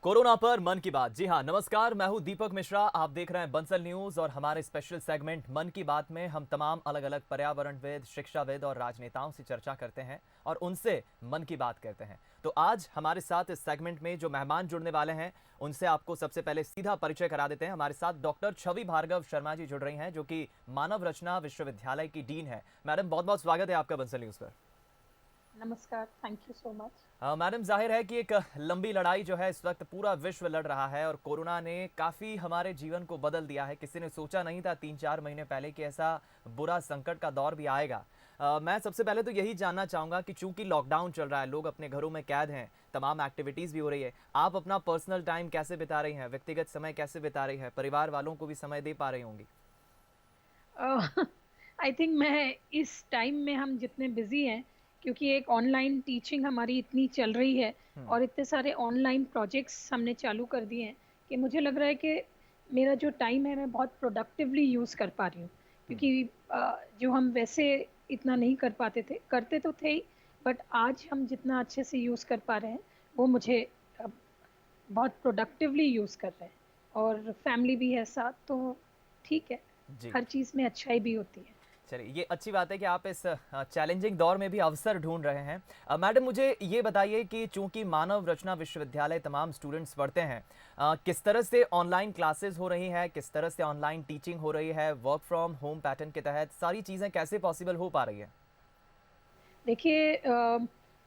Corona पर मन की बात। जी हाँ, नमस्कार, मैं हूँ दीपक मिश्रा। आप देख रहे हैं बंसल न्यूज़ और हमारे स्पेशल सेगमेंट मन की बात में हम तमाम अलग-अलग पर्यावरणविद, शिक्षाविद और राजनेताओं से चर्चा करते हैं और उनसे मन की बात करते हैं। तो आज हमारे साथ इस सेगमेंट में जो मेहमान जुड़ने वाले हैं, उनसे आपको सबसे पहले सीधा परिचय करा देते हैं। हमारे साथ डॉक्टर छवि भार्गव शर्मा जी जुड़ रही हैं, जो कि मानव रचना विश्वविद्यालय की डीन है। मैडम, बहुत-बहुत स्वागत है आपका बंसल न्यूज़ पर। नमस्कार, thank you so much. Madam, जाहिर है कि एक लंबी लड़ाई जो है इस वक्त पूरा विश्व लड़ रहा है और कोरोना ने काफ़ी हमारे जीवन को बदल दिया है। किसी ने सोचा नहीं था 3-4 महीने पहले कि ऐसा बुरा संकट का दौर भी आएगा। मैं सबसे पहले तो यही जानना चाहूँगा कि चूंकि लॉकडाउन चल रहा है, लोग अपने घरों में कैद हैं, तमाम एक्टिविटीज़ भी हो रही है, आप अपना पर्सनल टाइम कैसे बिता रही हैं, व्यक्तिगत समय कैसे बिता रही है, परिवार वालों को भी समय दे पा रही होंगी? आई थिंक मैं इस टाइम में हम जितने बिजी हैं, क्योंकि एक ऑनलाइन टीचिंग हमारी इतनी चल रही है हम्म। और इतने सारे ऑनलाइन प्रोजेक्ट्स हमने चालू कर दिए हैं कि मुझे लग रहा है कि मेरा जो टाइम है मैं बहुत प्रोडक्टिवली यूज़ कर पा रही हूँ। हम्म। क्योंकि जो हम वैसे इतना नहीं कर पाते थे, करते तो थे ही, बट आज हम जितना अच्छे से यूज़ कर पा रहे हैं वो मुझे अ, बहुत प्रोडक्टिवली यूज़ कर रहे हैं। और फैमिली भी है साथ, तो ठीक है, जी। हर चीज़ में अच्छाई भी होती है। चलिए, ये अच्छी बात है कि आप इस चैलेंजिंग दौर में भी अवसर ढूंढ रहे हैं। मैडम, मुझे ये बताइए कि चूंकि मानव रचना विश्वविद्यालय तमाम स्टूडेंट्स पढ़ते हैं, किस तरह से ऑनलाइन क्लासेस हो रही हैं, किस तरह से ऑनलाइन टीचिंग हो रही है, वर्क फ्रॉम होम पैटर्न के तहत सारी चीज़ें कैसे पॉसिबल हो पा रही है? देखिए,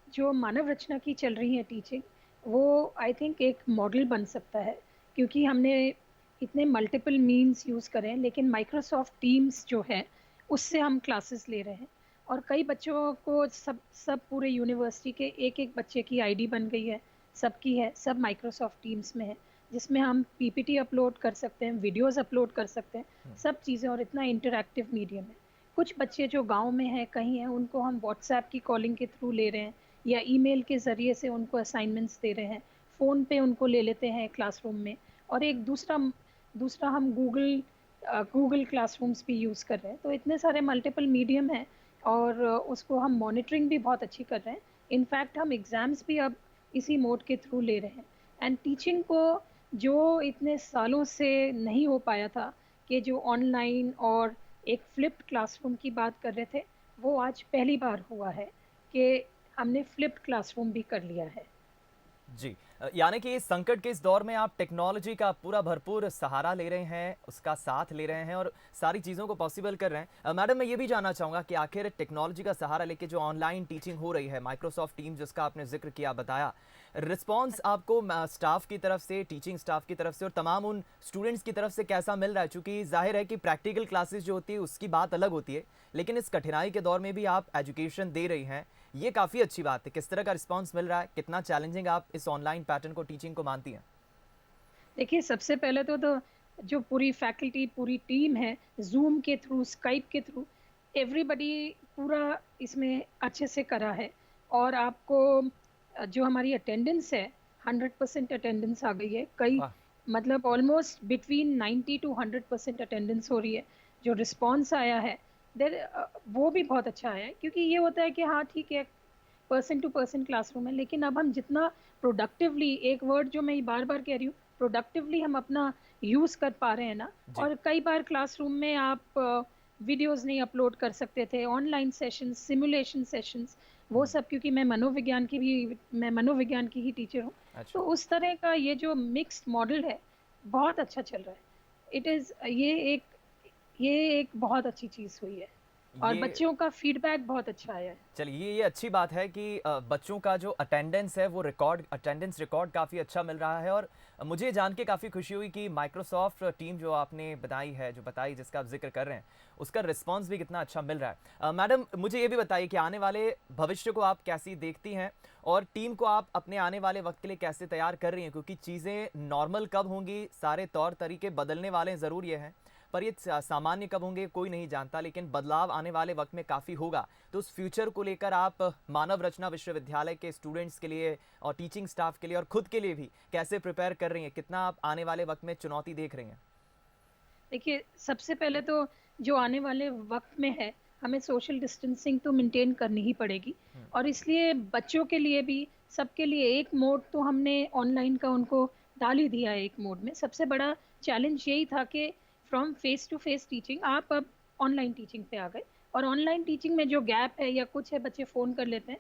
जो मानव रचना की चल रही है टीचिंग, वो आई थिंक एक मॉडल बन सकता है, क्योंकि हमने इतने मल्टीपल मीन्स यूज़ करे हैं, लेकिन माइक्रोसॉफ्ट टीम्स जो है उससे हम क्लासेस ले रहे हैं। और कई बच्चों को सब सब पूरे यूनिवर्सिटी के एक एक बच्चे की आईडी बन गई है, सबकी है, सब माइक्रोसॉफ्ट टीम्स में है, जिसमें हम पीपीटी अपलोड कर सकते हैं, वीडियोस अपलोड कर सकते हैं, सब चीज़ें, और इतना इंटरैक्टिव मीडियम है। कुछ बच्चे जो गांव में हैं, कहीं हैं, उनको हम व्हाट्सएप की कॉलिंग के थ्रू ले रहे हैं या ईमेल के ज़रिए से उनको असाइनमेंट्स दे रहे हैं, फ़ोन पे उनको ले लेते हैं क्लासरूम में। और एक दूसरा दूसरा हम गूगल क्लासरूम्स भी यूज़ कर रहे हैं। तो इतने सारे मल्टीपल मीडियम हैं, और उसको हम मॉनिटरिंग भी बहुत अच्छी कर रहे हैं। इनफैक्ट हम एग्ज़ाम्स भी अब इसी मोड के थ्रू ले रहे हैं। एंड टीचिंग को जो इतने सालों से नहीं हो पाया था, कि जो ऑनलाइन और एक फ्लिप्ड क्लासरूम की बात कर रहे थे, वो आज पहली बार हुआ है कि हमने फ्लिप्ड क्लासरूम भी कर लिया है। जी। यानी कि इस संकट के इस दौर में आप टेक्नोलॉजी का पूरा भरपूर सहारा ले रहे हैं, उसका साथ ले रहे हैं और सारी चीज़ों को पॉसिबल कर रहे हैं। मैडम, मैं ये भी जानना चाहूँगा कि आखिर टेक्नोलॉजी का सहारा लेके जो ऑनलाइन टीचिंग हो रही है, माइक्रोसॉफ्ट टीम जिसका आपने ज़िक्र किया, बताया, रिस्पॉन्स आपको स्टाफ की तरफ से, टीचिंग स्टाफ की तरफ से और तमाम उन स्टूडेंट्स की तरफ से कैसा मिल रहा है? चूँकि ज़ाहिर है कि प्रैक्टिकल क्लासेस जो होती है उसकी बात अलग होती है, लेकिन इस कठिनाई के दौर में भी आप एजुकेशन दे रही हैं, ये काफ़ी अच्छी बात है। किस तरह का रिस्पॉन्स मिल रहा है? कितना चैलेंजिंग आप इस ऑनलाइन पैटर्न को, टीचिंग को मानती हैं? देखिए, सबसे पहले तो जो पूरी फैकल्टी, पूरी टीम है, ज़ूम के थ्रू, स्काइप के थ्रू, एवरीबॉडी पूरा इसमें अच्छे से करा है। और आपको जो हमारी अटेंडेंस है, 100% अटेंडेंस आ गई है। कई, वाह! मतलब ऑलमोस्ट बिटवीन 90 टू 100% अटेंडेंस हो रही है। जो रिस्पॉन्स आया है, वो भी बहुत अच्छा आया है, क्योंकि ये होता है कि हाँ ठीक है, पर्सन टू पर्सन क्लासरूम है, लेकिन अब हम जितना प्रोडक्टिवली, एक वर्ड जो मैं बार बार कह रही हूँ, प्रोडक्टिवली हम अपना यूज कर पा रहे हैं ना। जी। और कई बार क्लासरूम में आप वीडियोस नहीं अपलोड कर सकते थे, ऑनलाइन सेशंस, सिमुलेशन सेशंस, वो हुँ। सब, क्योंकि मैं मनोविज्ञान की ही टीचर हूँ। अच्छा। तो उस तरह का ये जो मिक्स्ड मॉडल है, बहुत अच्छा चल रहा है। इट इज़ ये एक बहुत अच्छी चीज़ हुई है, और ये बच्चों का फीडबैक बहुत अच्छा आया है। चलिए, ये अच्छी बात है कि बच्चों का जो अटेंडेंस है वो अटेंडेंस रिकॉर्ड काफ़ी अच्छा मिल रहा है और मुझे जान के काफ़ी खुशी हुई कि माइक्रोसॉफ्ट टीम जो आपने बताई जिसका आप ज़िक्र कर रहे हैं, उसका रिस्पॉन्स भी कितना अच्छा मिल रहा है। मैडम, मुझे ये भी बताइए कि आने वाले भविष्य को आप कैसी देखती हैं और टीम को आप अपने आने वाले वक्त के लिए कैसे तैयार कर रही हैं? क्योंकि चीज़ें नॉर्मल कब होंगी, सारे तौर तरीके बदलने वाले हैं, ज़रूर ये है, पर ये सामान्य कब होंगे कोई नहीं जानता, लेकिन बदलाव आने वाले वक्त में काफ़ी होगा। तो उस फ्यूचर को लेकर आप मानव रचना विश्वविद्यालय के स्टूडेंट्स के लिए और टीचिंग स्टाफ के लिए और खुद के लिए भी कैसे प्रिपेयर कर रही हैं? कितना आप आने वाले वक्त में चुनौती देख रही हैं? देखिए, सबसे पहले तो जो आने वाले वक्त में है, हमें सोशल डिस्टेंसिंग तो मेंटेन करनी ही पड़ेगी। हुँ। और इसलिए बच्चों के लिए भी, सबके लिए एक मोड तो हमने ऑनलाइन का उनको डाल ही दिया है एक मोड में। सबसे बड़ा चैलेंज यही था कि from face to face teaching आप अब ऑनलाइन टीचिंग पे आ गए, और ऑनलाइन टीचिंग में जो गैप है या कुछ है, बच्चे फ़ोन कर लेते हैं,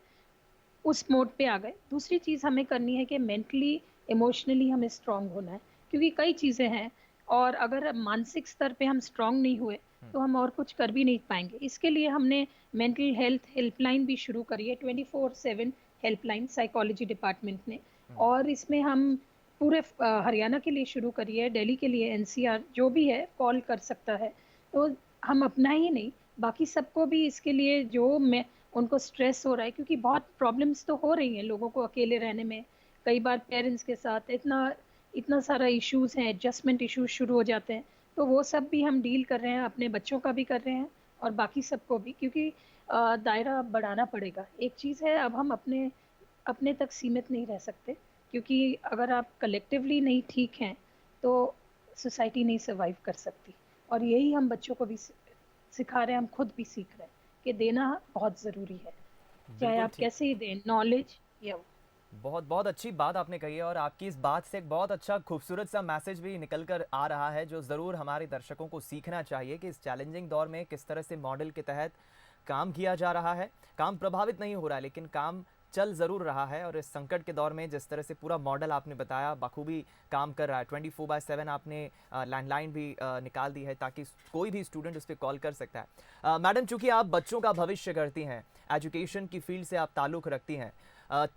उस मोड पे आ गए। दूसरी चीज़ हमें करनी है कि मेंटली इमोशनली हमें स्ट्रांग होना है, क्योंकि कई चीज़ें हैं, और अगर मानसिक स्तर पे हम स्ट्रांग नहीं हुए तो हम और कुछ कर भी नहीं पाएंगे। इसके लिए हमने मेंटल हेल्थ हेल्पलाइन भी शुरू करी है, 24/7 हेल्पलाइन साइकोलॉजी डिपार्टमेंट ने। और इसमें हम पूरे हरियाणा के लिए शुरू करी है, दिल्ली के लिए एनसीआर जो भी है कॉल कर सकता है। तो हम अपना ही नहीं, बाकी सबको भी इसके लिए, जो मैं उनको स्ट्रेस हो रहा है, क्योंकि बहुत प्रॉब्लम्स तो हो रही हैं लोगों को अकेले रहने में, कई बार पेरेंट्स के साथ इतना इतना सारा इश्यूज हैं, एडजस्टमेंट इश्यूज शुरू हो जाते हैं। तो वो सब भी हम डील कर रहे हैं, अपने बच्चों का भी कर रहे हैं और बाकी सबको भी, क्योंकि दायरा बढ़ाना पड़ेगा। एक चीज़ है, अब हम अपने अपने तक सीमित नहीं रह सकते, क्योंकि अगर आप कलेक्टिवली नहीं ठीक हैं तो सोसाइटी नहीं सर्वाइव कर सकती। और यही हम बच्चों को भी सिखा रहे हैं, हम खुद भी सीख रहे हैं कि देना बहुत ज़रूरी है, चाहे बिल्कुल आप ठीक। कैसे ही दें, नॉलेज या बहुत बहुत अच्छी बात आपने कही है और आपकी इस बात से एक बहुत अच्छा खूबसूरत सा मैसेज भी निकल कर आ रहा है जो ज़रूर हमारे दर्शकों को सीखना चाहिए कि इस चैलेंजिंग दौर में किस तरह से मॉडल के तहत काम किया जा रहा है। काम प्रभावित नहीं हो रहा है लेकिन काम चल ज़रूर रहा है और इस संकट के दौर में जिस तरह से पूरा मॉडल आपने बताया बखूबी काम कर रहा है। 24/7 आपने लैंडलाइन भी निकाल दी है ताकि कोई भी स्टूडेंट उस पर कॉल कर सकता है। मैडम, चूंकि आप बच्चों का भविष्य करती हैं, एजुकेशन की फील्ड से आप ताल्लुक़ रखती हैं,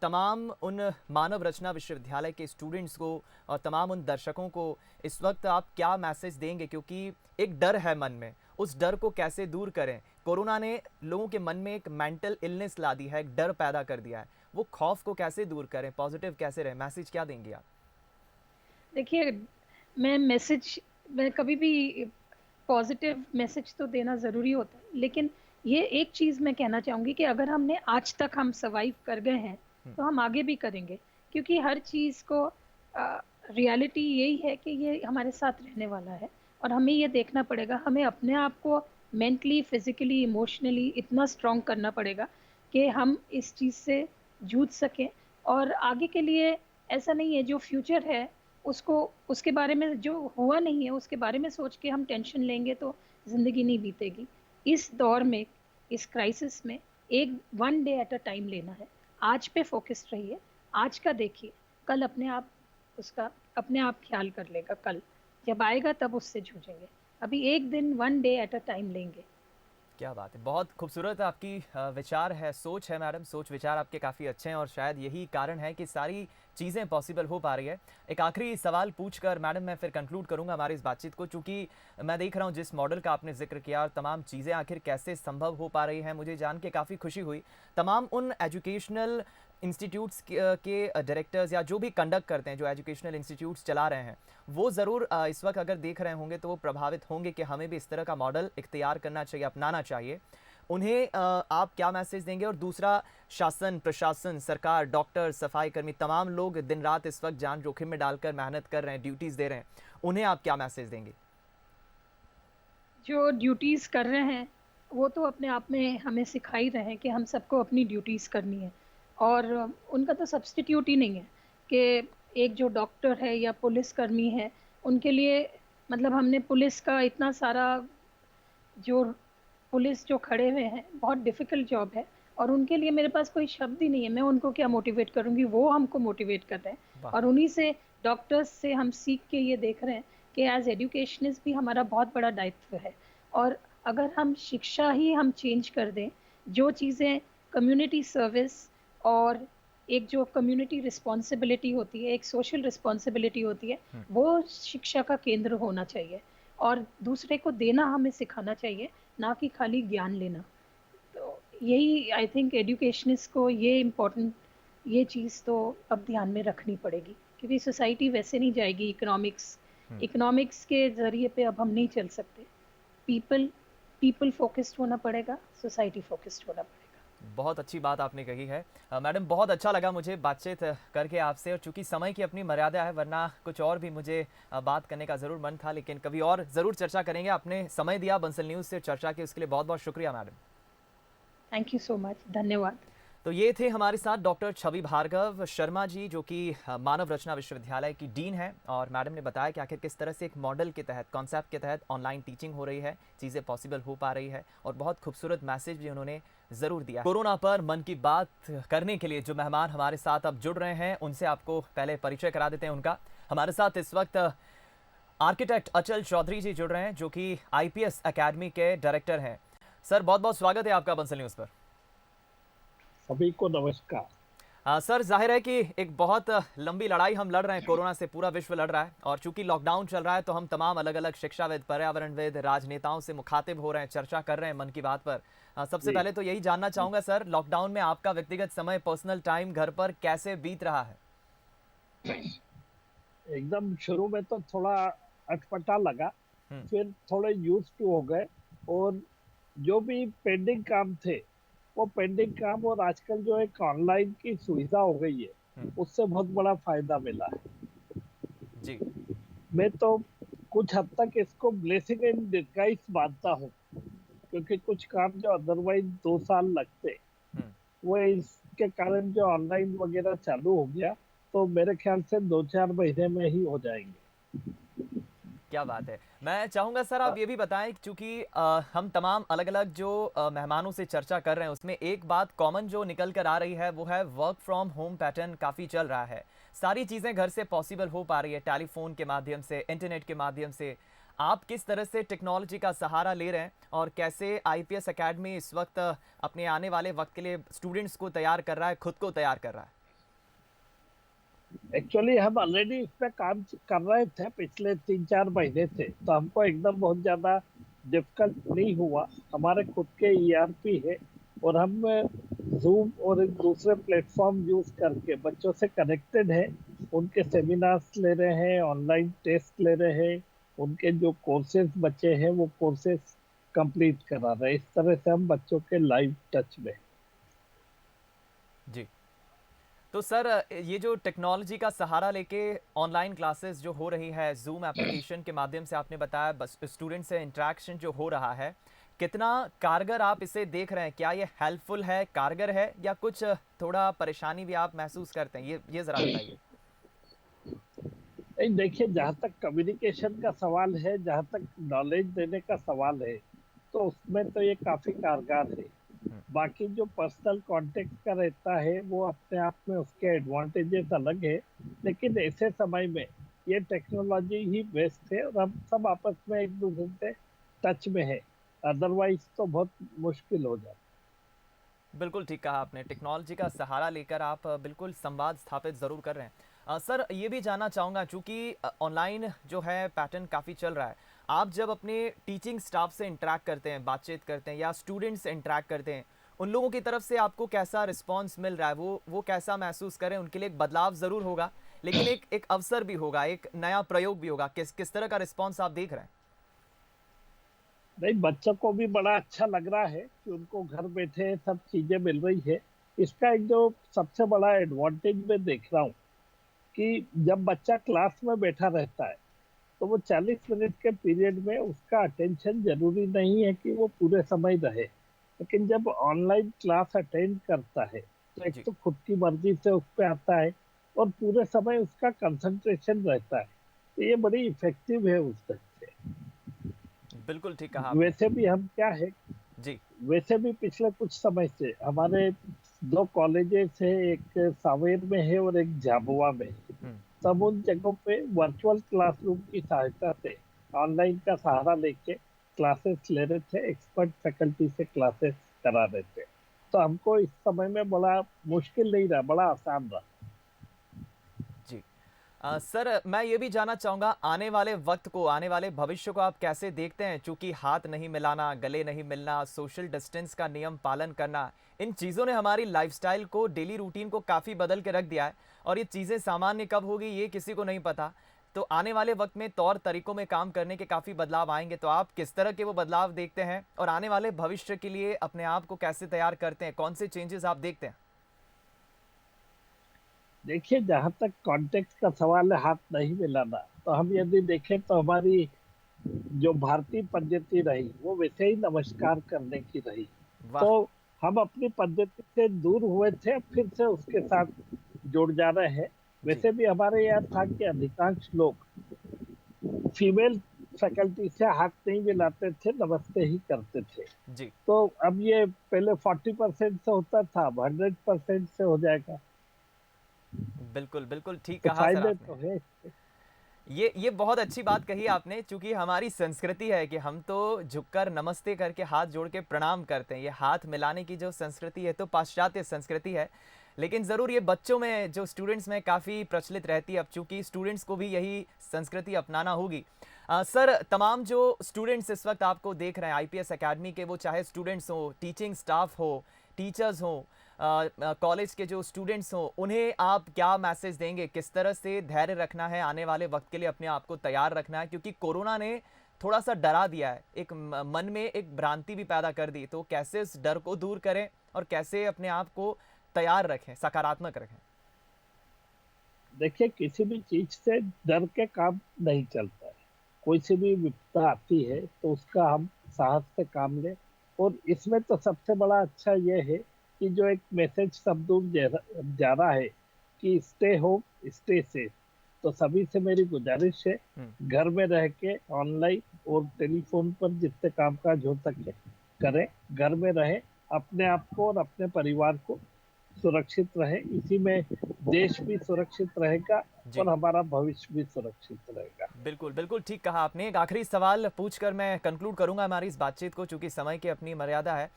तमाम उन मानव रचना विश्वविद्यालय के स्टूडेंट्स को और तमाम उन दर्शकों को इस वक्त आप क्या मैसेज देंगे? क्योंकि एक डर है मन में, उस डर को कैसे दूर करें? कोरोना ने लोगों के मन में एक मेंटल इलनेस ला दी है, एक डर पैदा कर दिया है। वो खौफ को कैसे दूर करें? पॉजिटिव कैसे रहें? मैसेज क्या देंगे आप? देखिए, मैं कभी भी पॉजिटिव मैसेज तो देना ज़रूरी होता है, लेकिन ये एक चीज़ मैं कहना चाहूँगी कि अगर हमने आज तक हम सर्वाइव कर गए हैं तो हम आगे भी करेंगे, क्योंकि हर चीज़ को रियलिटी यही है कि ये हमारे साथ रहने वाला है। और हमें ये देखना पड़ेगा, हमें अपने आप को मेंटली, फिजिकली, इमोशनली इतना स्ट्रांग करना पड़ेगा कि हम इस चीज़ से जूझ सकें। और आगे के लिए ऐसा नहीं है, जो फ्यूचर है उसको, उसके बारे में, जो हुआ नहीं है उसके बारे में सोच के हम टेंशन लेंगे तो ज़िंदगी नहीं बीतेगी। इस दौर में, इस क्राइसिस में, एक one day at a time लेना है। आज पे फोकस्ड रहिए, आज का देखिए, कल अपने आप उसका अपने आप ख्याल कर लेगा, कल जब आएगा तब उससे जूझेंगे। अभी एक दिन, one day at a time लेंगे। क्या बात है! बहुत खूबसूरत आपकी विचार है, सोच है मैडम, सोच विचार आपके काफ़ी अच्छे हैं और शायद यही कारण है कि सारी चीज़ें पॉसिबल हो पा रही है। एक आखिरी सवाल पूछकर मैडम मैं फिर कंक्लूड करूँगा हमारी इस बातचीत को, चूँकि मैं देख रहा हूँ जिस मॉडल का आपने ज़िक्र किया और तमाम चीज़ें आखिर कैसे संभव हो पा रही हैं, मुझे जान के काफ़ी खुशी हुई। तमाम उन एजुकेशनल इंस्टीट्यूट्स के डायरेक्टर्स या जो भी कंडक्ट करते हैं, जो एजुकेशनल इंस्टीट्यूट्स चला रहे हैं, वो ज़रूर इस वक्त अगर देख रहे होंगे तो वो प्रभावित होंगे कि हमें भी इस तरह का मॉडल इख्तियार करना चाहिए, अपनाना चाहिए। उन्हें आप क्या मैसेज देंगे? और दूसरा, शासन, प्रशासन, सरकार, डॉक्टर, सफाई कर्मी, तमाम लोग दिन रात इस वक्त जान जोखिम में डालकर मेहनत कर रहे हैं, ड्यूटीज़ दे रहे हैं, उन्हें आप क्या मैसेज देंगे? जो ड्यूटीज़ कर रहे हैं वो तो अपने आप में हमें सिखा ही रहे हैं कि हम सबको अपनी ड्यूटीज़ करनी है। और उनका तो सब्स्टिट्यूट ही नहीं है कि एक जो डॉक्टर है या पुलिस कर्मी है, उनके लिए, मतलब हमने पुलिस का इतना सारा, जो पुलिस जो खड़े हुए हैं, बहुत डिफ़िकल्ट जॉब है, और उनके लिए मेरे पास कोई शब्द ही नहीं है। मैं उनको क्या मोटिवेट करूँगी, वो हमको मोटिवेट कर रहे हैं। वाह! और उन्हीं से, डॉक्टर्स से हम सीख के ये देख रहे हैं कि एज़ एजुकेशनिस्ट भी हमारा बहुत बड़ा दायित्व है। और अगर हम शिक्षा ही हम चेंज कर दें, जो चीज़ें कम्युनिटी सर्विस और एक जो कम्युनिटी रिस्पॉन्सिबिलिटी होती है, एक सोशल रिस्पॉन्सिबिलिटी होती है, हुँ। वो शिक्षा का केंद्र होना चाहिए। और दूसरे को देना हमें सिखाना चाहिए, ना कि खाली ज्ञान लेना। तो यही आई थिंक एजुकेशनिस्ट को ये इम्पोर्टेंट, ये चीज़ तो अब ध्यान में रखनी पड़ेगी, क्योंकि सोसाइटी वैसे नहीं जाएगी। इकोनॉमिक्स हुँ। इकोनॉमिक्स के ज़रिए पे अब हम नहीं चल सकते। पीपल पीपल फोकस्ड होना पड़ेगा, सोसाइटी फोकस्ड होना पड़ेगा। बहुत अच्छी बात आपने कही है। मैडम, बहुत अच्छा लगा मुझे बातचीत करके आपसे और चूँकि समय की अपनी मर्यादा है, वरना कुछ और भी मुझे बात करने का ज़रूर मन था, लेकिन कभी और ज़रूर चर्चा करेंगे। आपने समय दिया बंसल न्यूज़ से चर्चा की, उसके लिए बहुत-बहुत शुक्रिया madam. Thank you so much, धन्यवाद। तो ये थे हमारे साथ डॉक्टर छवि भार्गव शर्मा जी, जो कि मानव रचना विश्वविद्यालय की डीन है। और मैडम ने बताया कि आखिर किस तरह से एक मॉडल के तहत, कॉन्सेप्ट के तहत ऑनलाइन टीचिंग हो रही है, चीज़ें पॉसिबल हो पा रही है। और बहुत खूबसूरत मैसेज भी उन्होंने ज़रूर दिया। कोरोना पर मन की बात करने के लिए जो मेहमान हमारे साथ अब जुड़ रहे हैं, उनसे आपको पहले परिचय करा देते हैं उनका। हमारे साथ इस वक्त आर्किटेक्ट अचल चौधरी जी जुड़ रहे हैं, जो कि आईपीएस एकेडमी के डायरेक्टर हैं। सर, बहुत बहुत स्वागत है आपका बंसल न्यूज़ पर। सभी को नमस्कार। सर, जाहिर है कि एक बहुत लंबी लड़ाई हम लड़ रहे हैं, कोरोना से पूरा विश्व लड़ रहा है। और चूंकि लॉकडाउन चल रहा है, तो हम तमाम अलग अलग शिक्षाविद, पर्यावरणविद, राजनेताओं से मुखातिब हो रहे हैं, चर्चा कर रहे हैं मन की बात पर। सबसे पहले तो यही जानना चाहूंगा सर, लॉकडाउन में आपका व्यक्तिगत समय, पर्सनल टाइम घर पर कैसे बीत रहा है? एकदम शुरू में तो थोड़ा अटपटा लगा, फिर थोड़े यूज टू हो गए। और जो भी पेंडिंग काम थे, वो पेंडिंग काम, और आजकल जो एक ऑनलाइन की सुविधा हो गई है, उससे बहुत बड़ा फायदा मिला है जी। मैं तो कुछ हद तक इसको ब्लेसिंग इन डिस्गाइज मानता हूँ, क्योंकि कुछ काम जो अदरवाइज 2 साल लगते, वो इसके कारण जो ऑनलाइन वगैरह चालू हो गया, तो मेरे ख्याल से 2-4 महीने में ही हो जाएंगे। क्या बात है। मैं चाहूंगा सर, आप ये भी बताएं, चूंकि हम तमाम अलग अलग जो मेहमानों से चर्चा कर रहे हैं, उसमें एक बात कॉमन जो निकल कर आ रही है, वो है वर्क फ्रॉम होम पैटर्न काफ़ी चल रहा है। सारी चीज़ें घर से पॉसिबल हो पा रही है, टेलीफोन के माध्यम से, इंटरनेट के माध्यम से। आप किस तरह से टेक्नोलॉजी का सहारा ले रहे हैं, और कैसे आईपीएस एकेडमी इस वक्त अपने आने वाले वक्त के लिए स्टूडेंट्स को तैयार कर रहा है, खुद को तैयार कर रहा है? एक्चुअली हम ऑलरेडी इस पे काम कर रहे थे पिछले 3-4 महीने से, तो हमको एकदम बहुत ज्यादा डिफिकल्ट नहीं हुआ। हमारे खुद के ईआरपी है, और हम जूम और एक दूसरे प्लेटफॉर्म यूज करके बच्चों से कनेक्टेड है, उनके सेमिनार्स ले रहे हैं, ऑनलाइन टेस्ट ले रहे हैं, उनके जो कोर्सेज बचे हैं वो कोर्सेज कंप्लीट करा रहे हैं। इस तरह से हम बच्चों के लाइव टच में। जी। तो सर, ये जो टेक्नोलॉजी का सहारा लेके ऑनलाइन क्लासेस जो हो रही है, जूम एप्लीकेशन के माध्यम से आपने बताया, बस स्टूडेंट से इंटरेक्शन जो हो रहा है, कितना कारगर आप इसे देख रहे हैं? क्या ये हेल्पफुल है, कारगर है, या कुछ थोड़ा परेशानी भी आप महसूस करते हैं? ये ज़रा बताइए। नहीं, देखिए, जहाँ तक कम्युनिकेशन का सवाल है, जहाँ तक नॉलेज देने का सवाल है, तो उसमें तो ये काफी कारगर है। बाकी जो पर्सनल कॉन्टेक्ट का रहता है, वो अपने आप में उसके एडवांटेजेस अलग है, लेकिन ऐसे समय में ये टेक्नोलॉजी ही बेस्ट है, और हम सब आपस में एक दूसरे से टच में है, अदरवाइज तो बहुत मुश्किल हो जाता। बिल्कुल ठीक कहा आपने, टेक्नोलॉजी का सहारा लेकर आप बिल्कुल संवाद स्थापित ज़रूर कर रहे हैं। सर, ये भी जानना चाहूँगा, चूँकि ऑनलाइन जो है पैटर्न काफ़ी चल रहा है, आप जब अपने टीचिंग स्टाफ से इंटरेक्ट करते हैं, बातचीत करते हैं, या स्टूडेंट्स से इंटरेक्ट करते हैं, उन लोगों की तरफ से आपको कैसा रिस्पॉन्स मिल रहा है? वो कैसा महसूस करें? उनके लिए एक बदलाव ज़रूर होगा, लेकिन एक एक अवसर भी होगा, एक नया प्रयोग भी होगा। किस किस तरह का रिस्पॉन्स आप देख रहे हैं? नहीं, बच्चों को भी बड़ा अच्छा लग रहा है कि उनको घर बैठे सब चीजें मिल रही है। इसका एक जो सबसे बड़ा एडवांटेज मैं देख रहा हूँ, कि जब बच्चा क्लास में बैठा रहता है, तो वो 40 मिनट के पीरियड में उसका अटेंशन जरूरी नहीं है कि वो पूरे समय रहे, लेकिन जब ऑनलाइन क्लास अटेंड करता है, तो एक जी। तो खुद की मर्जी से उस पर आता है, और पूरे समय उसका कंसंट्रेशन रहता है, तो ये बड़ी इफेक्टिव है उस तरह से। बिल्कुल ठीक कहा आपने। वैसे भी हम क्या है, जी। वैसे भी पिछले कुछ समय से हमारे 2 कॉलेजेस है, एक सावेर में है और एक झाबुआ में है। सब उन जगहों पे वर्चुअल क्लासरूम की सहायता से ऑनलाइन का सहारा लेके क्लासेस ले रहे थे, एक्सपर्ट फैकल्टी से क्लासेस करा रहे थे। तो हमको इस समय में बड़ा मुश्किल नहीं रहा, बड़ा आसान रहा। जी। सर, मैं ये भी जानना चाहूँगा, आने वाले वक्त को, आने वाले भविष्य को आप कैसे देखते हैं? चूँकि हाथ नहीं मिलाना, गले नहीं मिलना, सोशल डिस्टेंस का नियम पालन करना, इन चीज़ों ने हमारी लाइफ़स्टाइल को, डेली रूटीन को काफ़ी बदल के रख दिया है। और ये चीज़ें सामान्य कब होगी, ये किसी को नहीं पता। तो आने वाले वक्त में तौर तरीकों में काम करने के काफ़ी बदलाव आएंगे, तो आप किस तरह के वो बदलाव देखते हैं, और आने वाले भविष्य के लिए अपने आप को कैसे तैयार करते हैं? कौन से चेंजेस आप देखते हैं? देखिए, जहाँ तक कॉन्टेक्ट का सवाल है, हाथ नहीं मिलाना, तो हम यदि देखें तो हमारी जो भारतीय पद्धति रही, वो वैसे ही नमस्कार करने की रही। वाह। तो हम अपनी पद्धति से दूर हुए थे, अब फिर से उसके साथ जुड़ जा रहे हैं। जी, वैसे भी हमारे यहाँ था कि अधिकांश लोग फीमेल फैकल्टी से हाथ नहीं मिलाते थे, नमस्ते ही करते थे। जी। तो अब ये पहले 40% से होता था, अब 100% से हो जाएगा। बिल्कुल, बिल्कुल ठीक तो कहा सर फायदे आपने। तो है। ये बहुत अच्छी बात कही आपने, चूँकि हमारी संस्कृति है कि हम तो झुककर नमस्ते करके हाथ जोड़ के प्रणाम करते हैं। ये हाथ मिलाने की जो संस्कृति है तो पाश्चात्य संस्कृति है। लेकिन ज़रूर ये बच्चों में जो स्टूडेंट्स में काफ़ी प्रचलित रहती है अब, चूँकि स्टूडेंट्स को भी यही संस्कृति अपनाना होगी। सर, तमाम जो स्टूडेंट्स इस वक्त आपको देख रहे हैं आईपीएस एकेडमी के, वो चाहे स्टूडेंट्स हों, टीचिंग स्टाफ हो, टीचर्स हों, कॉलेज के जो स्टूडेंट्स हों, उन्हें आप क्या मैसेज देंगे? किस तरह से धैर्य रखना है, आने वाले वक्त के लिए अपने आप को तैयार रखना है? क्योंकि कोरोना ने थोड़ा सा डरा दिया है, एक मन में एक भ्रांति भी पैदा कर दी। तो कैसे इस डर को दूर करें और कैसे अपने आप को तैयार रखें, सकारात्मक रखें? देखिए, किसी भी चीज से डर के काम नहीं चलता है। कोई सी भी विपदा आती है तो उसका हम साहस से काम लें। और इसमें तो सबसे बड़ा अच्छा ये है कि जो एक मैसेज सब दूर जा रहा है कि स्टे होम, स्टे सेफ। तो सभी से मेरी गुजारिश है, हम्म। घर में रह के ऑनलाइन और टेलीफोन पर जितने कामकाज हो सके करें। घर में रहे, अपने आप को और अपने परिवार को सुरक्षित रहे। इसी में देश भी सुरक्षित रहेगा जी, और हमारा भविष्य भी सुरक्षित रहेगा। बिल्कुल, बिल्कुल ठीक कहा आपने। एक आखिरी सवाल पूछकर मैं कंक्लूड करूँगा हमारी इस बातचीत को, चूँकि समय की अपनी मर्यादा है।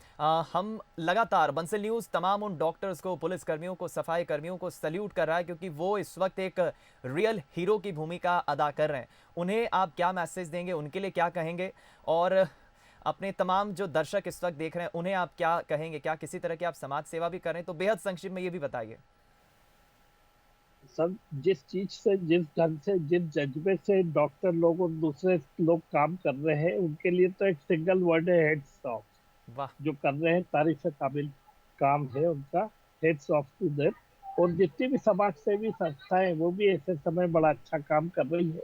हम लगातार बंसल न्यूज़ तमाम उन डॉक्टर्स को, पुलिसकर्मियों को, सफाई कर्मियों को सैल्यूट कर रहा है, क्योंकि वो इस वक्त एक रियल हीरो की भूमिका अदा कर रहे हैं। उन्हें आप क्या मैसेज देंगे? उनके लिए क्या कहेंगे? और अपने तमाम जो दर्शक इस वक्त देख रहे हैं, उन्हें आप क्या कहेंगे? क्या किसी तरह की आप समाज सेवा भी कर रहे हैं? तो बेहद संक्षिप्त में ये भी बताइए। सब जिस चीज से, जिस ढंग से, जिस जज्बे से डॉक्टर लोग और दूसरे लोग काम कर रहे हैं, उनके लिए तो एक सिंगल वर्ड है, हेड्स ऑफ। वाह! जो कर रहे हैं, तारीफ काबिल काम है उनका। Heads off to them. और जितनी भी समाज सेवी संस्थाएं, वो भी ऐसे समय बड़ा अच्छा काम कर रही है।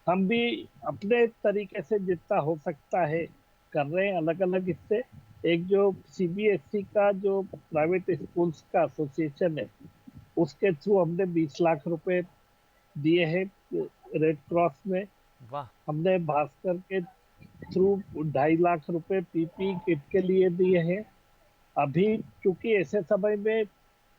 हम भी अपने तरीके से जितना हो सकता है कर रहे हैं, अलग अलग इससे। एक जो सीबीएसई का जो प्राइवेट स्कूल्स का एसोसिएशन है, उसके थ्रू हमने 20 लाख रुपए दिए हैं रेड क्रॉस में। वाह! हमने भास्कर के थ्रू 2.5 लाख रुपए पीपी किट के लिए दिए हैं। अभी क्योंकि ऐसे समय में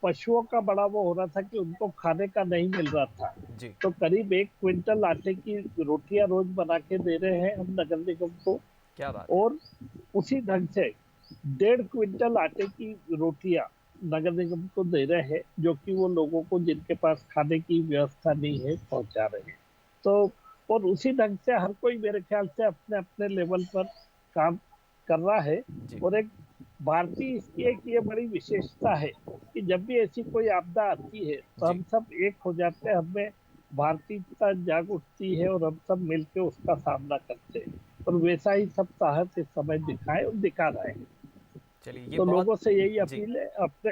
पशुओं का बड़ा वो हो रहा था कि उनको खाने का नहीं मिल रहा था, जी, तो करीब 1 क्विंटल आटे की रोटियां रोज बना के दे रहे हैं हम नगर निगम को। क्या बात है! और उसी ढंग से 1.5 क्विंटल आटे की रोटियां नगर निगम को दे रहे हैं, जो कि वो लोगों को जिनके पास खाने की व्यवस्था नहीं है पहुंचा रहे हैं। तो और उसी ढंग से हर कोई मेरे ख्याल से अपने अपने लेवल पर काम कर रहा है। जी, और एक भारतीय इसकी एक ये बड़ी विशेषता है कि जब भी ऐसी कोई आपदा आती है तो जी। हम सब एक हो जाते हैं, हमें भारतीयता जाग उठती है और हम सब मिलकर उसका सामना करते हैं। और वैसा ही सब साहस इस समय दिखाए और दिखा रहे हैं। चलिए, ये तो बहुत लोगों से यही जी, अपील है, अपने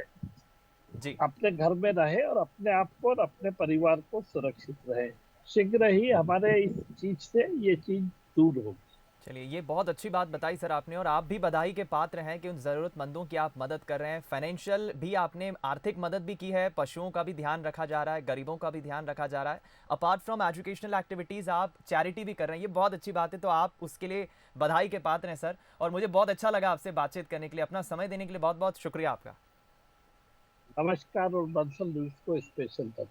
जी। अपने घर में रहे और अपने आप को और अपने परिवार को सुरक्षित रहे। शीघ्र ही हमारे इस चीज से ये चीज दूर होगी। चलिए, ये बहुत अच्छी बात बताई सर आपने, और आप भी बधाई के पात्र हैं कि उन ज़रूरतमंदों की आप मदद कर रहे हैं। फाइनेंशियल भी आपने आर्थिक मदद भी की है, पशुओं का भी ध्यान रखा जा रहा है, गरीबों का भी ध्यान रखा जा रहा है। अपार्ट फ्रॉम एजुकेशनल एक्टिविटीज़ आप चैरिटी भी कर रहे हैं, ये बहुत अच्छी बात है। तो आप उसके लिए बधाई के पात्र हैं सर, और मुझे बहुत अच्छा लगा आपसे बातचीत करने के लिए। अपना समय देने के लिए बहुत बहुत शुक्रिया आपका। नमस्कार और बंसल न्यूज को स्पेशल कर।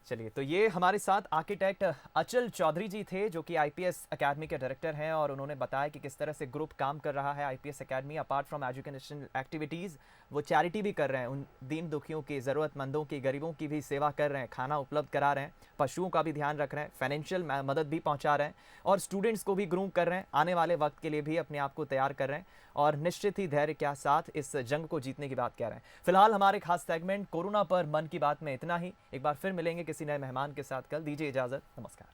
चलिए, तो ये हमारे साथ आर्किटेक्ट अचल चौधरी जी थे, जो कि आईपीएस एकेडमी के डायरेक्टर हैं, और उन्होंने बताया कि किस तरह से ग्रुप काम कर रहा है IPS academy. Apart from educational activities वो चैरिटी भी कर रहे हैं, उन दीन दुखियों की, ज़रूरतमंदों की, गरीबों की भी सेवा कर रहे हैं, खाना उपलब्ध करा रहे हैं, पशुओं का भी ध्यान रख रहे हैं, फाइनेंशियल मदद भी पहुंचा रहे हैं, और स्टूडेंट्स को भी ग्रूम कर रहे हैं, आने वाले वक्त के लिए भी अपने आप को तैयार कर रहे हैं, और निश्चित ही धैर्य के साथ इस जंग को जीतने की बात कह रहे हैं। फिलहाल हमारे खास सेगमेंट कोरोना पर मन की बात में इतना ही। एक बार फिर मिलेंगे किसी नए मेहमान के साथ कल। दीजिए इजाज़त, नमस्कार।